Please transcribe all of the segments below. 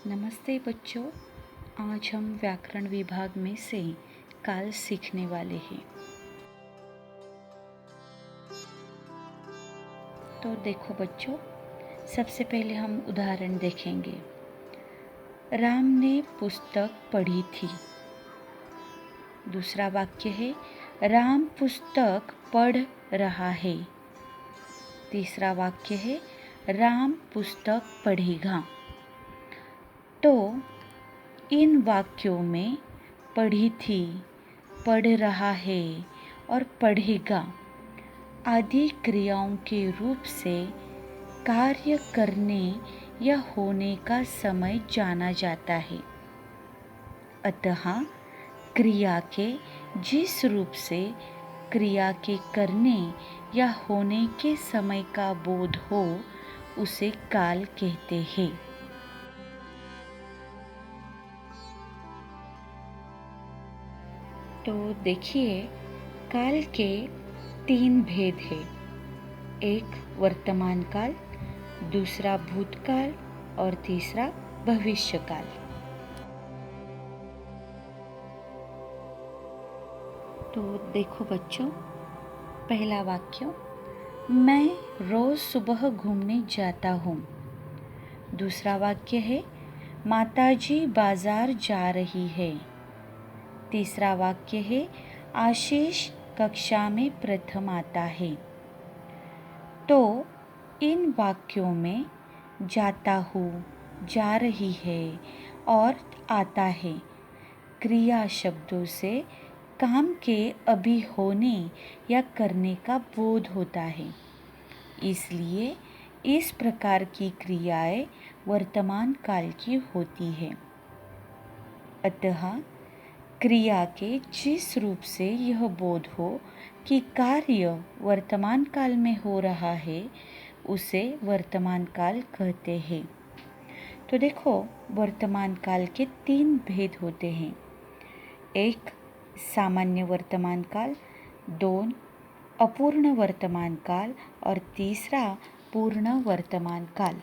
नमस्ते बच्चों। आज हम व्याकरण विभाग में से काल सीखने वाले हैं। तो देखो बच्चों, सबसे पहले हम उदाहरण देखेंगे। राम ने पुस्तक पढ़ी थी। दूसरा वाक्य है राम पुस्तक पढ़ रहा है। तीसरा वाक्य है राम पुस्तक पढ़ेगा। तो इन वाक्यों में पढ़ी थी, पढ़ रहा है और पढ़ेगा आदि क्रियाओं के रूप से कार्य करने या होने का समय जाना जाता है। अतः क्रिया के जिस रूप से क्रिया के करने या होने के समय का बोध हो उसे काल कहते हैं। तो देखिए, काल के 3 भेद हैं। एक वर्तमान काल, दूसरा भूतकाल और तीसरा भविष्यकाल। तो देखो बच्चों, पहला वाक्य, मैं रोज सुबह घूमने जाता हूँ। दूसरा वाक्य है माताजी बाजार जा रही है। तीसरा वाक्य है आशीष कक्षा में प्रथम आता है। तो इन वाक्यों में जाता हूँ, जा रही है और आता है क्रिया शब्दों से काम के अभी होने या करने का बोध होता है। इसलिए इस प्रकार की क्रियाएं वर्तमान काल की होती है। अतः क्रिया के जिस रूप से यह बोध हो कि कार्य वर्तमान काल में हो रहा है उसे वर्तमान काल कहते हैं। तो देखो, वर्तमान काल के 3 भेद होते हैं। एक सामान्य वर्तमान काल, 2 अपूर्ण वर्तमान काल और तीसरा पूर्ण वर्तमान काल।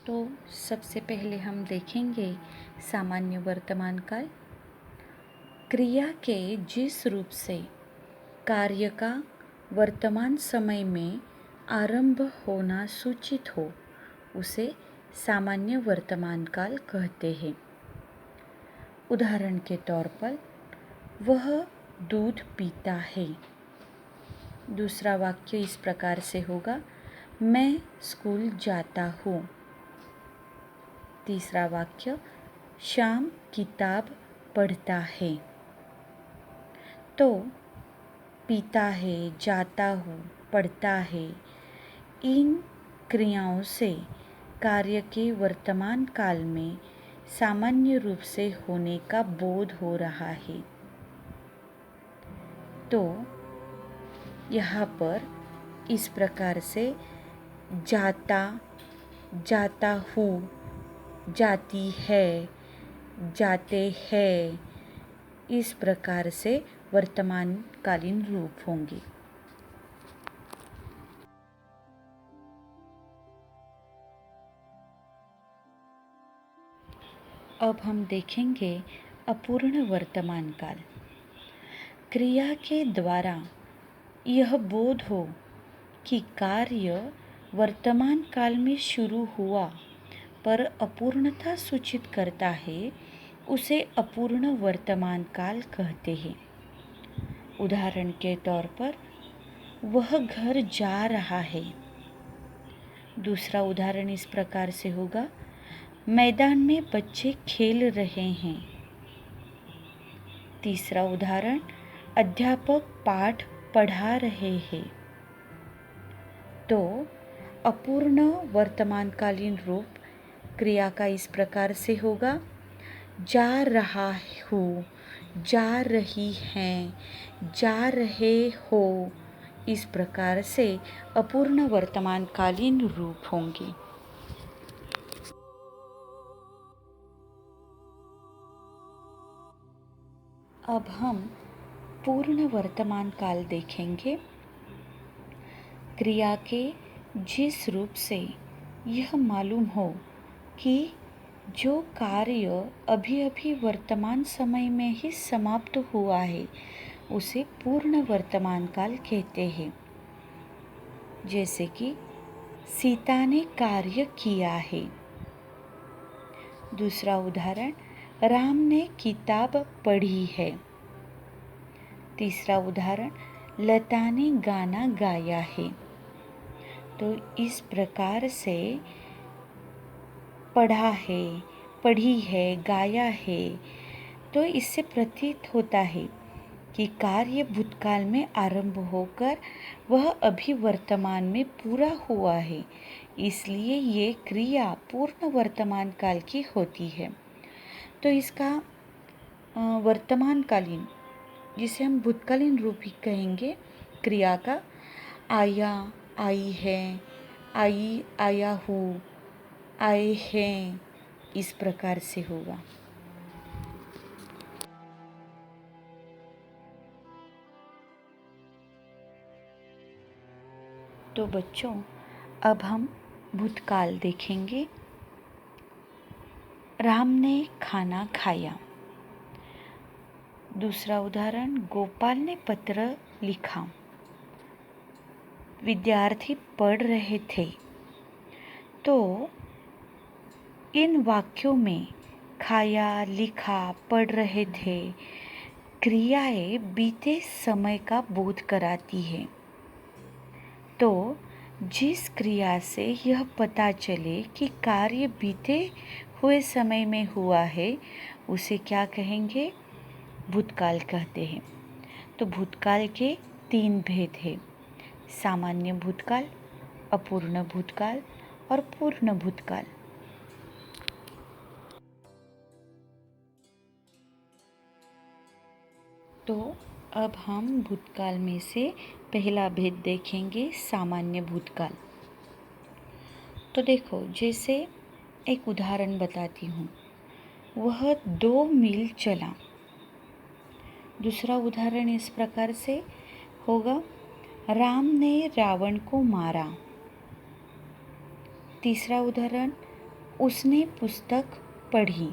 तो सबसे पहले हम देखेंगे सामान्य वर्तमान काल। क्रिया के जिस रूप से कार्य का वर्तमान समय में आरंभ होना सूचित हो उसे सामान्य वर्तमान काल कहते हैं। उदाहरण के तौर पर, वह दूध पीता है। दूसरा वाक्य इस प्रकार से होगा, मैं स्कूल जाता हूँ। तीसरा वाक्य, श्याम किताब पढ़ता है। तो पीता है, जाता हूँ, पढ़ता है, इन क्रियाओं से कार्य के वर्तमान काल में सामान्य रूप से होने का बोध हो रहा है। तो यहाँ पर इस प्रकार से जाता, जाता हूँ, जाती है, जाते हैं, इस प्रकार से वर्तमान कालीन रूप होंगे। अब हम देखेंगे अपूर्ण वर्तमान काल। क्रिया के द्वारा यह बोध हो कि कार्य वर्तमान काल में शुरू हुआ पर अपूर्णता सूचित करता है उसे अपूर्ण वर्तमान काल कहते हैं। उदाहरण के तौर पर, वह घर जा रहा है। दूसरा उदाहरण इस प्रकार से होगा, मैदान में बच्चे खेल रहे हैं। तीसरा उदाहरण, अध्यापक पाठ पढ़ा रहे हैं। तो अपूर्ण वर्तमानकालीन रूप क्रिया का इस प्रकार से होगा, जा रहा हूँ, जा रही हैं, जा रहे हो, इस प्रकार से अपूर्ण वर्तमानकालीन रूप होंगे। अब हम पूर्ण वर्तमान काल देखेंगे। क्रिया के जिस रूप से यह मालूम हो कि जो कार्य अभी अभी वर्तमान समय में ही समाप्त हुआ है उसे पूर्ण वर्तमान काल कहते हैं। जैसे कि सीता ने कार्य किया है। दूसरा उदाहरण, राम ने किताब पढ़ी है। तीसरा उदाहरण, लता ने गाना गाया है। तो इस प्रकार से पढ़ा है, पढ़ी है, गाया है, तो इससे प्रतीत होता है कि कार्य भूतकाल में आरंभ होकर वह अभी वर्तमान में पूरा हुआ है, इसलिए ये क्रिया पूर्ण वर्तमान काल की होती है। तो इसका वर्तमानकालीन, जिसे हम भूतकालीन रूप ही कहेंगे, क्रिया का आया, आई है, आई, आया हूँ, आए हैं, इस प्रकार से होगा। तो बच्चों, अब हम भूतकाल देखेंगे। राम ने खाना खाया। दूसरा उदाहरण, गोपाल ने पत्र लिखा। विद्यार्थी पढ़ रहे थे। तो इन वाक्यों में खाया, लिखा, पढ़ रहे थे क्रियाएं बीते समय का बोध कराती है। तो जिस क्रिया से यह पता चले कि कार्य बीते हुए समय में हुआ है उसे क्या कहेंगे? भूतकाल कहते हैं। तो भूतकाल के 3 भेद हैं: सामान्य भूतकाल, अपूर्ण भूतकाल और पूर्ण भूतकाल। तो अब हम भूतकाल में से पहला भेद देखेंगे, सामान्य भूतकाल। तो देखो, जैसे एक उदाहरण बताती हूँ। वह 2 मील चला। दूसरा उदाहरण इस प्रकार से होगा, राम ने रावण को मारा। तीसरा उदाहरण, उसने पुस्तक पढ़ी।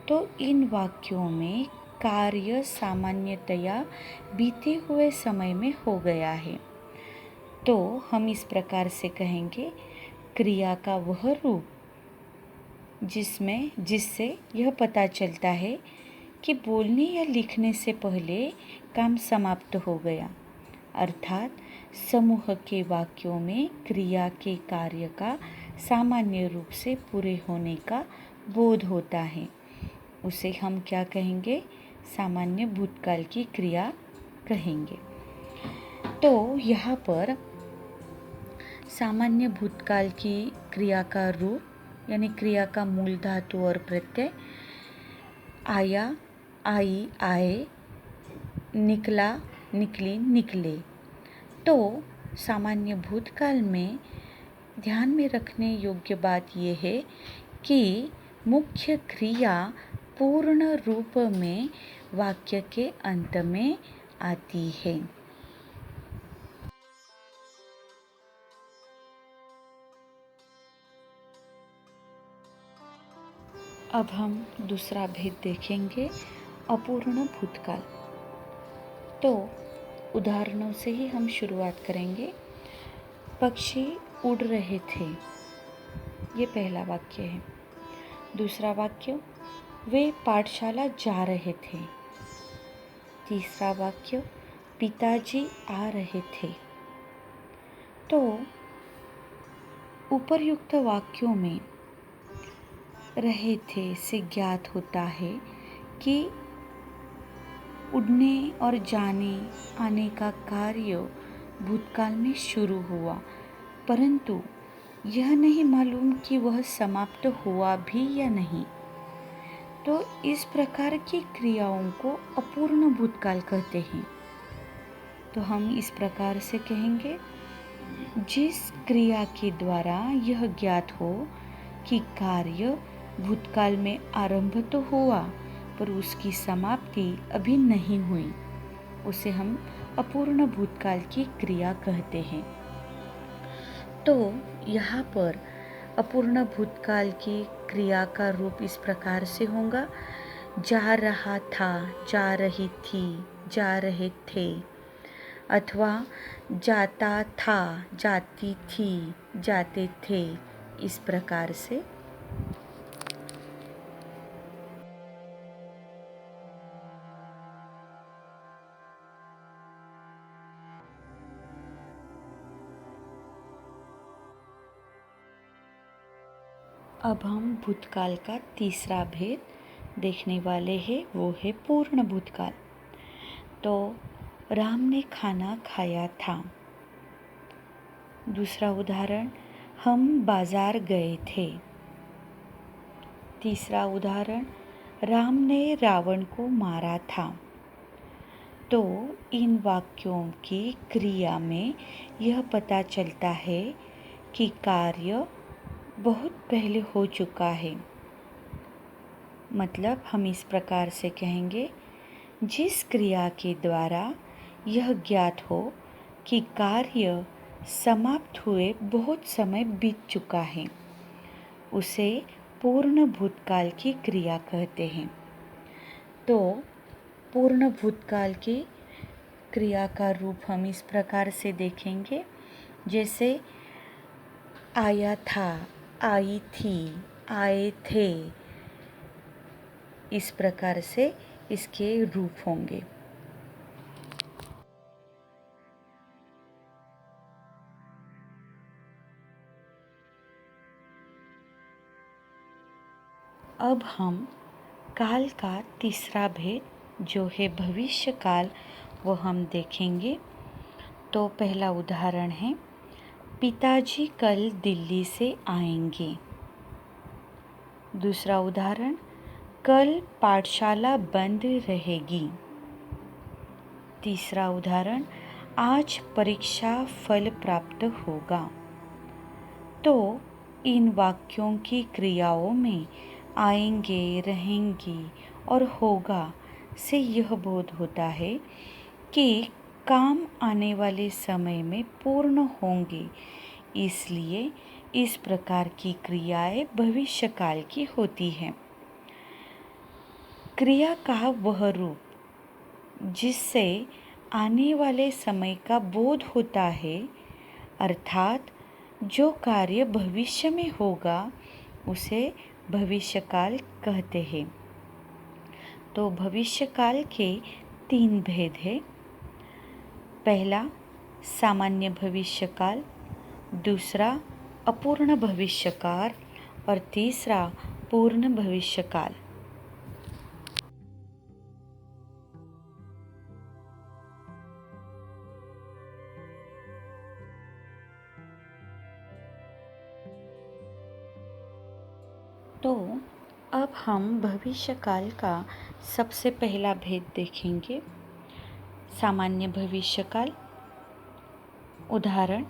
तो इन वाक्यों में कार्य सामान्यतया बीते हुए समय में हो गया है। तो हम इस प्रकार से कहेंगे, क्रिया का वह रूप जिससे यह पता चलता है कि बोलने या लिखने से पहले काम समाप्त हो गया, अर्थात समूह के वाक्यों में क्रिया के कार्य का सामान्य रूप से पूरे होने का बोध होता है, उसे हम क्या कहेंगे? सामान्य भूतकाल की क्रिया कहेंगे। तो यहाँ पर सामान्य भूतकाल की क्रिया का रूप यानी क्रिया का मूल धातु और प्रत्यय आया, आई, आए, निकला, निकली, निकले। तो सामान्य भूतकाल में ध्यान में रखने योग्य बात यह है कि मुख्य क्रिया पूर्ण रूप में वाक्य के अंत में आती है। अब हम दूसरा भेद देखेंगे, अपूर्ण भूतकाल। तो उदाहरणों से ही हम शुरुआत करेंगे। पक्षी उड़ रहे थे, ये पहला वाक्य है। दूसरा वाक्य, वे पाठशाला जा रहे थे। तीसरा वाक्य, पिताजी आ रहे थे। तो उपर्युक्त वाक्यों में रहे थे से ज्ञात होता है कि उड़ने और जाने आने का कार्य भूतकाल में शुरू हुआ, परंतु यह नहीं मालूम कि वह समाप्त हुआ भी या नहीं। तो इस प्रकार की क्रियाओं को अपूर्ण भूतकाल कहते हैं। तो हम इस प्रकार से कहेंगे, जिस क्रिया के द्वारा यह ज्ञात हो कि कार्य भूतकाल में आरंभ तो हुआ पर उसकी समाप्ति अभी नहीं हुई, उसे हम अपूर्ण भूतकाल की क्रिया कहते हैं। तो यहाँ पर अपूर्ण भूतकाल की क्रिया का रूप इस प्रकार से होगा, जा रहा था, जा रही थी, जा रहे थे, अथवा जाता था, जाती थी, जाते थे, इस प्रकार से। अब हम भूतकाल का तीसरा भेद देखने वाले हैं, वो है पूर्ण भूतकाल। तो राम ने खाना खाया था। दूसरा उदाहरण, हम बाजार गए थे। तीसरा उदाहरण, राम ने रावण को मारा था। तो इन वाक्यों की क्रिया में यह पता चलता है कि कार्य बहुत पहले हो चुका है। मतलब हम इस प्रकार से कहेंगे, जिस क्रिया के द्वारा यह ज्ञात हो कि कार्य समाप्त हुए बहुत समय बीत चुका है, उसे पूर्ण भूतकाल की क्रिया कहते हैं। तो पूर्ण भूतकाल की क्रिया का रूप हम इस प्रकार से देखेंगे, जैसे आया था, आई थी, आए थे, इस प्रकार से इसके रूप होंगे। अब हम काल का तीसरा भेद जो है भविष्य काल, वो हम देखेंगे। तो पहला उदाहरण है, पिताजी कल दिल्ली से आएंगे। दूसरा उदाहरण, कल पाठशाला बंद रहेगी। तीसरा उदाहरण, आज परीक्षा फल प्राप्त होगा। तो इन वाक्यों की क्रियाओं में आएंगे, रहेंगी और होगा से यह बोध होता है कि काम आने वाले समय में पूर्ण होंगे, इसलिए इस प्रकार की क्रियाएं भविष्यकाल की होती हैं। क्रिया का वह रूप जिससे आने वाले समय का बोध होता है, अर्थात जो कार्य भविष्य में होगा, उसे भविष्यकाल कहते हैं। तो भविष्यकाल के 3 भेद हैं। पहला सामान्य भविष्यकाल, दूसरा अपूर्ण भविष्यकाल और तीसरा पूर्ण भविष्यकाल। तो अब हम भविष्यकाल का सबसे पहला भेद देखेंगे, सामान्य भविष्यकाल। उदाहरण,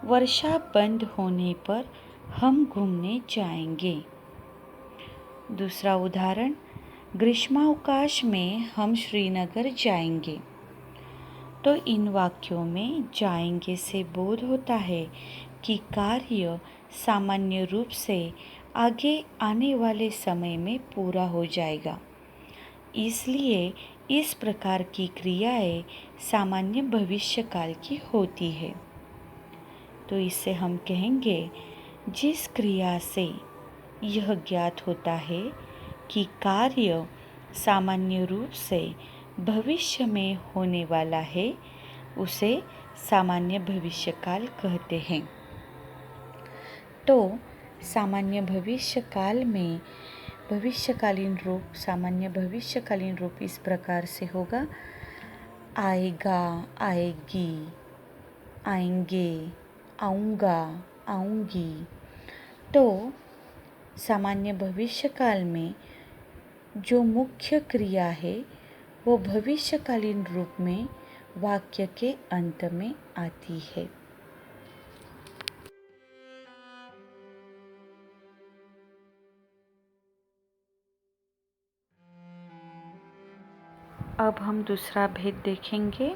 वर्षा बंद होने पर हम घूमने जाएंगे। दूसरा उदाहरण, ग्रीष्मावकाश में हम श्रीनगर जाएंगे। तो इन वाक्यों में जाएंगे से बोध होता है कि कार्य सामान्य रूप से आगे आने वाले समय में पूरा हो जाएगा, इसलिए इस प्रकार की क्रियाएं सामान्य भविष्यकाल की होती है। तो इससे हम कहेंगे, जिस क्रिया से यह ज्ञात होता है कि कार्य सामान्य रूप से भविष्य में होने वाला है, उसे सामान्य भविष्यकाल कहते हैं। तो सामान्य भविष्यकाल में भविष्यकालीन रूप, सामान्य भविष्यकालीन रूप इस प्रकार से होगा, आएगा, आएगी, आएंगे, आऊँगा, आऊँगी। तो सामान्य भविष्यकाल में जो मुख्य क्रिया है, वो भविष्यकालीन रूप में वाक्य के अंत में आती है। अब हम दूसरा भेद देखेंगे,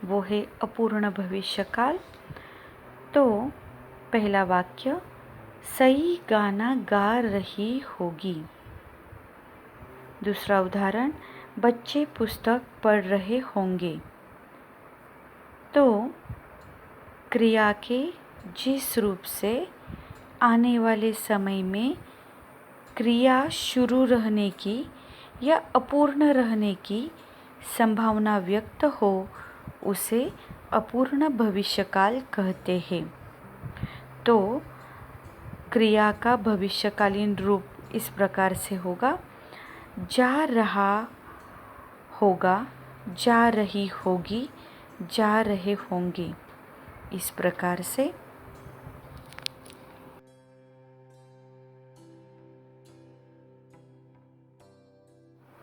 वो है अपूर्ण भविष्यकाल। तो पहला वाक्य, सई गाना गा रही होगी। दूसरा उदाहरण, बच्चे पुस्तक पढ़ रहे होंगे। तो क्रिया के जिस रूप से आने वाले समय में क्रिया शुरू रहने की या अपूर्ण रहने की संभावना व्यक्त हो, उसे अपूर्ण भविष्यकाल कहते हैं। तो क्रिया का भविष्यकालीन रूप इस प्रकार से होगा, जा रहा होगा, जा रही होगी, जा रहे होंगे। इस प्रकार से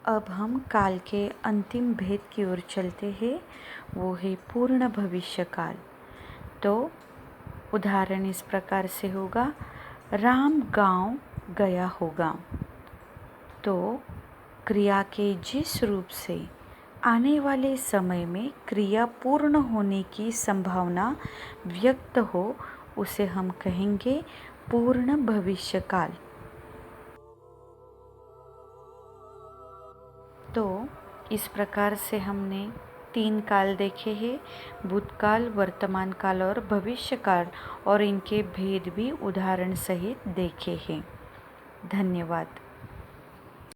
अब हम काल के अंतिम भेद की ओर चलते हैं, वो है पूर्ण भविष्यकाल। तो उदाहरण इस प्रकार से होगा, राम गांव गया होगा। तो क्रिया के जिस रूप से आने वाले समय में क्रिया पूर्ण होने की संभावना व्यक्त हो, उसे हम कहेंगे पूर्ण भविष्यकाल। तो इस प्रकार से हमने 3 काल देखे हैं, भूतकाल, वर्तमान काल और भविष्यकाल, और इनके भेद भी उदाहरण सहित देखे हैं। धन्यवाद।